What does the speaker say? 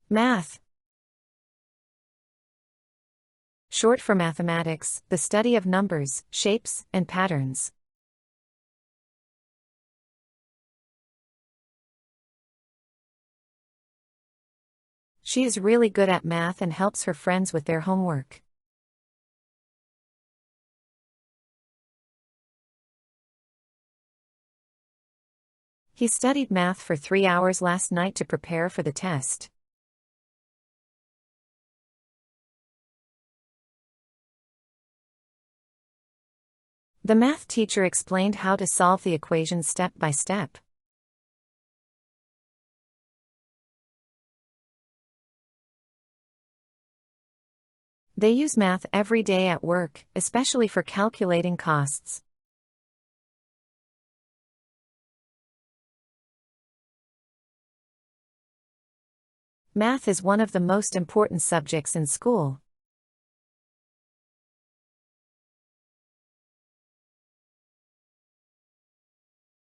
Math. Short for mathematics, the study of numbers, shapes, and patterns. She is really good at math and helps her friends with their homework. He studied math for 3 hours last night to prepare for the test. The math teacher explained how to solve the equation step by step. They use math every day at work, especially for calculating costs. Math is one of the most important subjects in school.